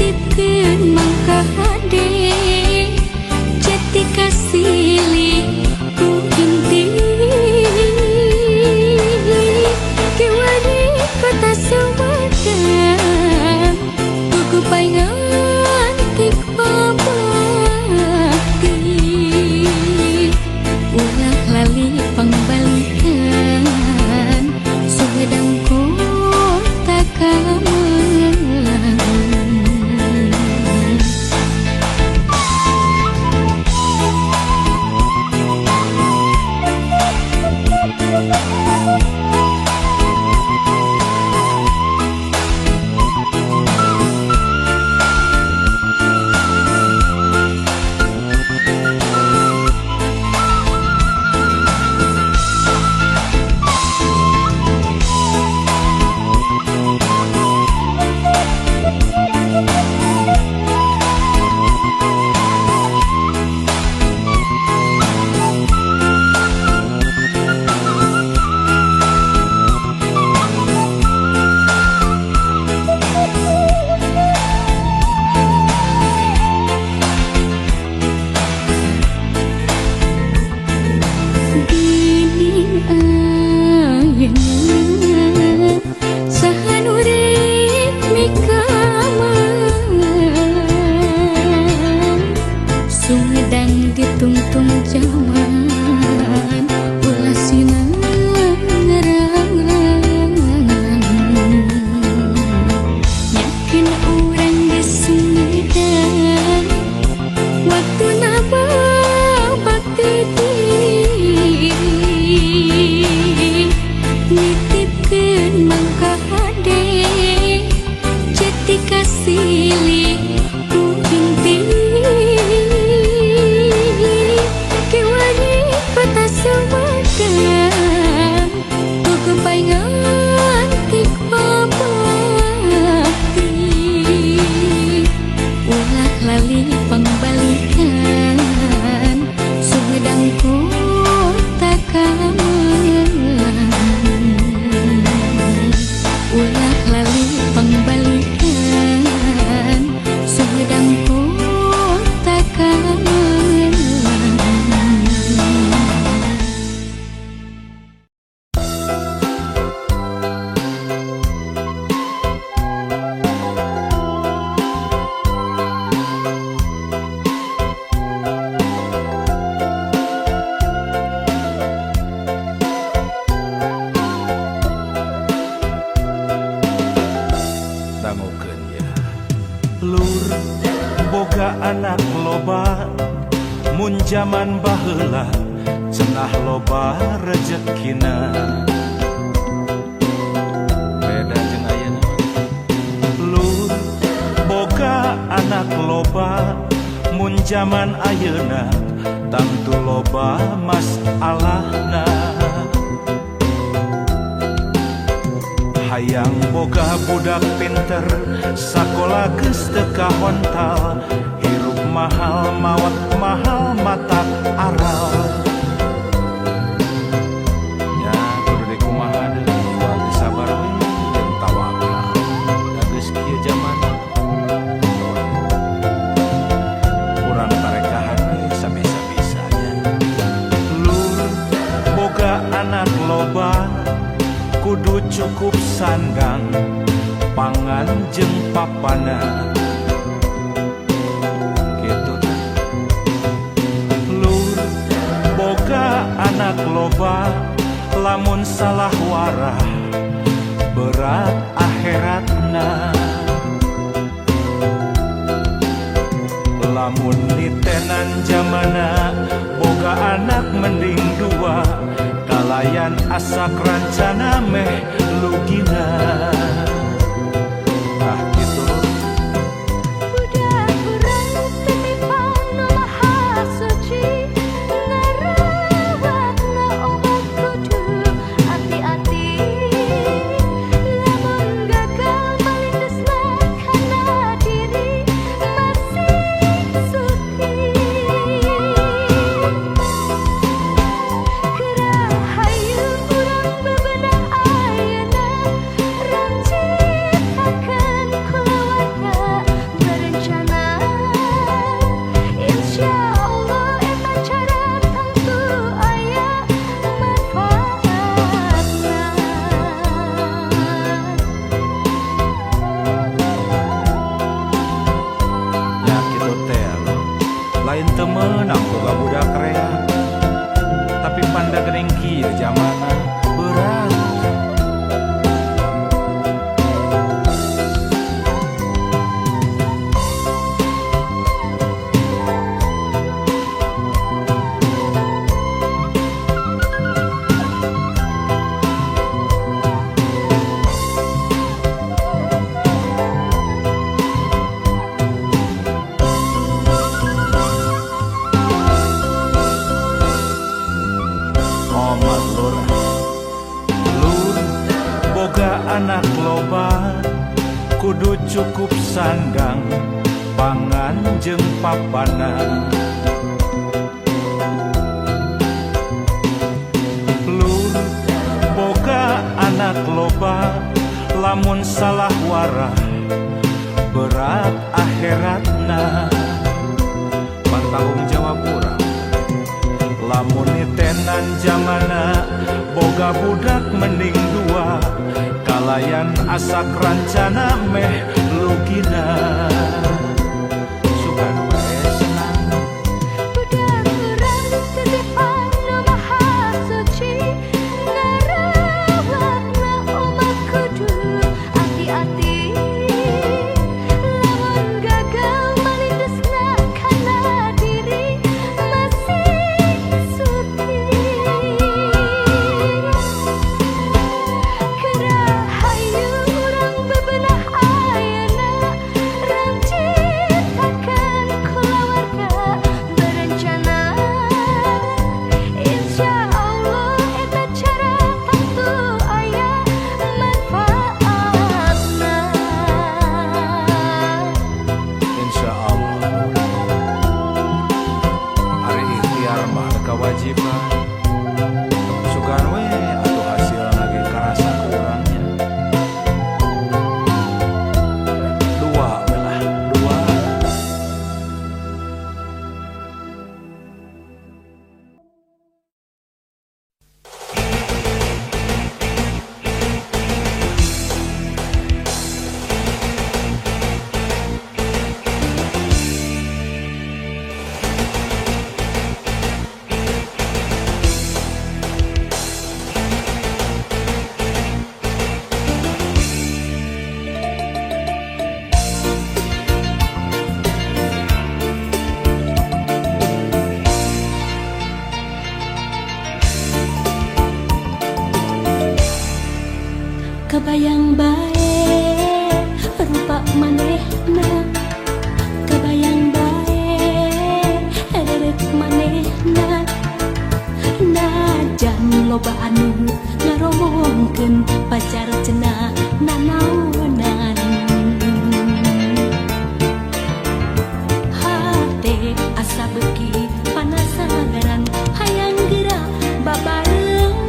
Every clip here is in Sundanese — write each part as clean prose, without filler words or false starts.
nitipkeun mangka hade jati kasili ku inti kiwani kota Sumedang buku paingan tik pabakti ulah lali pangbalikan Sumedang kota Kamelang. Sumedang ditungtung zaman ulah sinang ngerangan yakin urang di Sumedang waktu naba bakti nitipkeun mangka hade jati kasili ku inti Sumedang buku paingan tik pabakti ulah lali pangbalikan Sumedang kota Kamelang ulah lali pangbalikan Sumedang kota Kamelang. Lur boga anak loba mun jaman baheula cenah loba rezekina beda jeung ayeuna. Lur boga anak loba mun jaman ayeuna tantu loba masalahna. Hayang boga budak pinter sakola geus teu kahontal hirup mahal mawat mahal matak aral ya kudu dikumaha deui kudu sabar we jeung tawakal da geus kieu zaman urang tarekahan we sabisa-bisanya. Lur boga anak loba kudu cukup sandang pangan jeung papana kitu tah. Lur boga anak loba lamun salah warah berat akhiratna. Lamun nitenan zamana boga anak mending dua kalayan asa rancana meh lugina. Ah gitu. Budak urang titipan maha suci ngarawatna obat kudu hati-hati lamun gagal balindusna kana diri masih suci. Kerahayu urang bebenah ayeuna ranci lain temenang boga budak rea. Tapi panda gering kieu jamana berat. Anak loba kudu cukup sandang pangan jeung papanan. Lur boga anak loba lamun salah warah berat akhiratna. Pantanggung jawab urang lamun nitenan zamana boga budak mending dua kalayan asa rancana meh lugina. Sugan wae senang Budak urang titipan nu maha suci ngarawatna omah kudu hati-hati. Lamun gagal malindesna kana diri masih suci. Hayu urang bebenah ayeuna rancitakeun kulawarga berencana. Insya Allah eta cara tentu aya manfaatna. insya Allah. Ari ikhtiar mah kewajiban. Sugan we atuh hasilna ge karasa ku urangnya. Dua belah dua. Kebayang bae rupa manehna, kebayang bae derek manehna. Najan loba anu ngaromongkeun pacar cenah nanaonan. Hate asa beuki panasaran hayang geura babareng.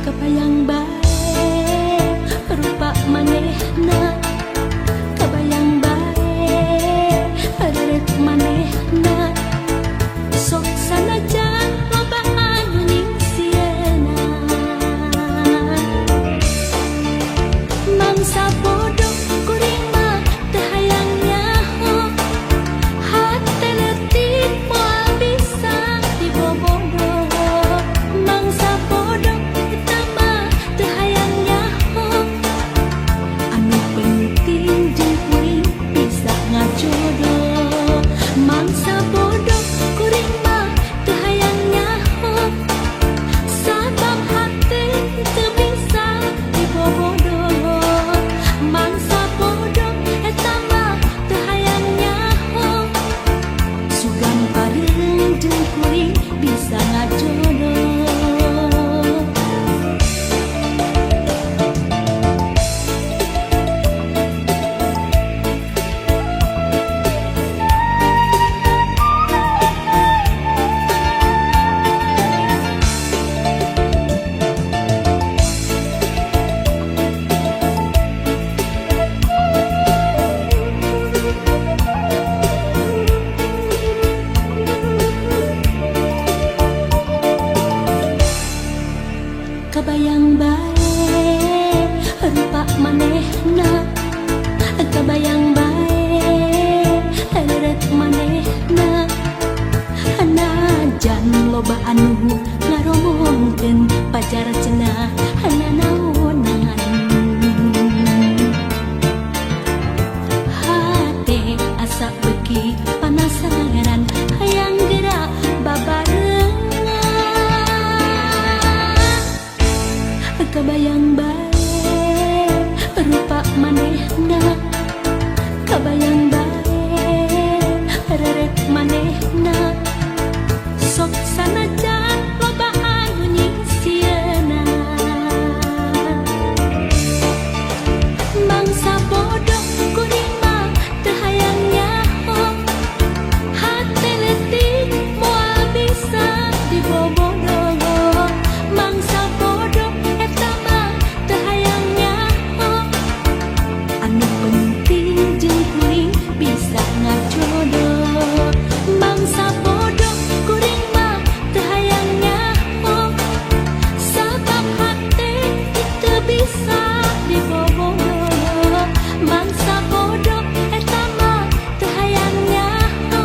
Kebayang bae rupa manehna, kebayang bae derek manehna. Sok sanajan loba anu ningsieuna. Mangsa bodoh kuring mah teu hayang nyaho. Hate leutik moal bisa dibobodoh. Mangsa bodoh eta mah teu hayang nyaho. Anu penting jeung kuring bisa ngajodoh. Mangsa bodoh kuring mah teu hayang nyaho. Sabab hate teu bisa dibobodoh. Mangsa bodoh eta mah teu hayang nyaho. Sugan pareung jeung kuring bisa ngajodoh. Sabeki panasaran hayang gerak babarengan kebayang bae rupa manehna kebayang bae rerek manehna sok sanajan loba anu nyisieuna mangsa bodoh kuring mah teu hayang nyaho hate leutik moal bisa dibobodoh mangsa bodoh eta mah teu hayang nyaho anu penting jeung kuring bisa ngajodoh mangsa bodoh kuring mah teu hayang nyaho sabab hate teu bisa dibobodoh mangsa bodoh eta mah teu hayang nyaho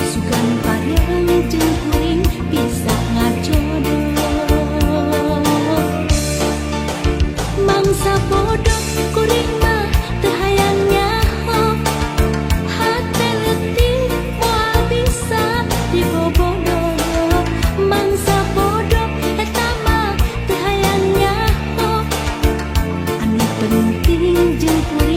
sugan pareung jeung kuring bisa ngajodoh mangsa bodoh kuring mah teu hayang nyaho hate leutik moal bisa dibobodoh mangsa bodoh eta mah teu hayang nyaho anu penting jeung kuring